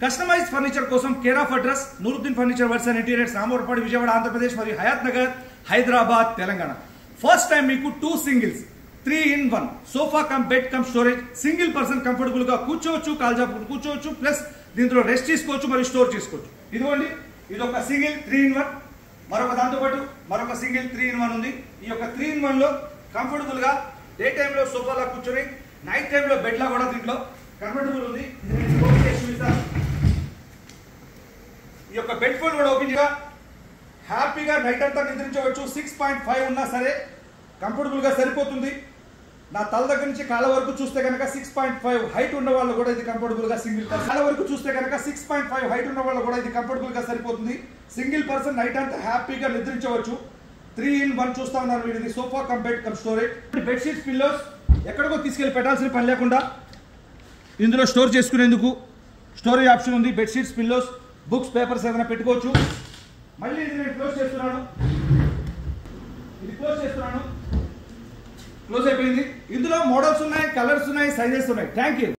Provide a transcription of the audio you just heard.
Customise furniture కోసం care of address Nooruddin furniture works and interiors, Ramavarapadu, Vijayawada, Andhra Pradesh మరియు Hayat Nagar, Hyderabad, Telangana. First time మీకు 2 singles 3-in-1 sofa cum bed cum storage. Single person comfortable గా కూర్చోవచ్చు, కాల్జాపుడు కూర్చోవచ్చు, plus దీంట్లో rest తీసుకోవచ్చు మరియు స్టోర్ చేసుకోవచ్చు. ఇదిగోండి, ఇది ఒక సింగిల్ 3-in-1. మరొక దాంతో పాటు మరొక సింగిల్ 3-in-1 ఉంది. ఈ యొక్క 3-in-1 లో కంఫర్టబుల్ గా డే టైమ్ లో సోఫాలా కూర్చొని నైట్ టైమ్ లో బెడ్ లా కూడా దీంట్లో కంఫర్టబుల్ ఉంది. ఈ యొక్క బెడ్ ఫోల్డ్ కూడా ఓపెన్ గా హ్యాపీగా నైట్ అంతా నిద్రించవచ్చు. 6.5 ఉన్నా సరే కంఫర్టబుల్ గా సరిపోతుంది. నా తల దగ్గర నుంచి కాళ్ళ వరకు చూస్తే కనుక 6.5 హైట్ ఉన్న వాళ్ళు కూడా ఇది కంఫర్టబుల్ గా సింగిల్ పర్సన్. కాళ్ళ వరకు చూస్తే కనుక 6.5 హైట్ ఉన్న వాళ్ళు కూడా ఇది కంఫర్టబుల్ గా సరిపోతుంది. సింగిల్ పర్సన్ నైట్ అంతా హ్యాపీగా నిద్రించవచ్చు. 3-in-1 చూస్తా ఉన్నారు వీడిది. Sofa cum bed cum storage. Bedsheets, pillows ఎక్కడికో తీసుకెళ్లి పెట్టాల్సిన పని లేకుండా ఇందులో స్టోర్ చేసుకునేందుకు స్టోరేజ్ ఆప్షన్ ఉంది. బెడ్షీట్స్, పిల్లోస్, బుక్స్, పేపర్స్ ఏదైనా పెట్టుకోవచ్చు. మళ్ళీ ఇది నేను క్లోజ్ చేస్తున్నాను. ఇది క్లోజ్ చేస్తున్నాను. క్లోజ్ అయిపోయింది. ఇందులో మోడల్స్ ఉన్నాయి, కలర్స్ ఉన్నాయి, సైజెస్ ఉన్నాయి. Thank you.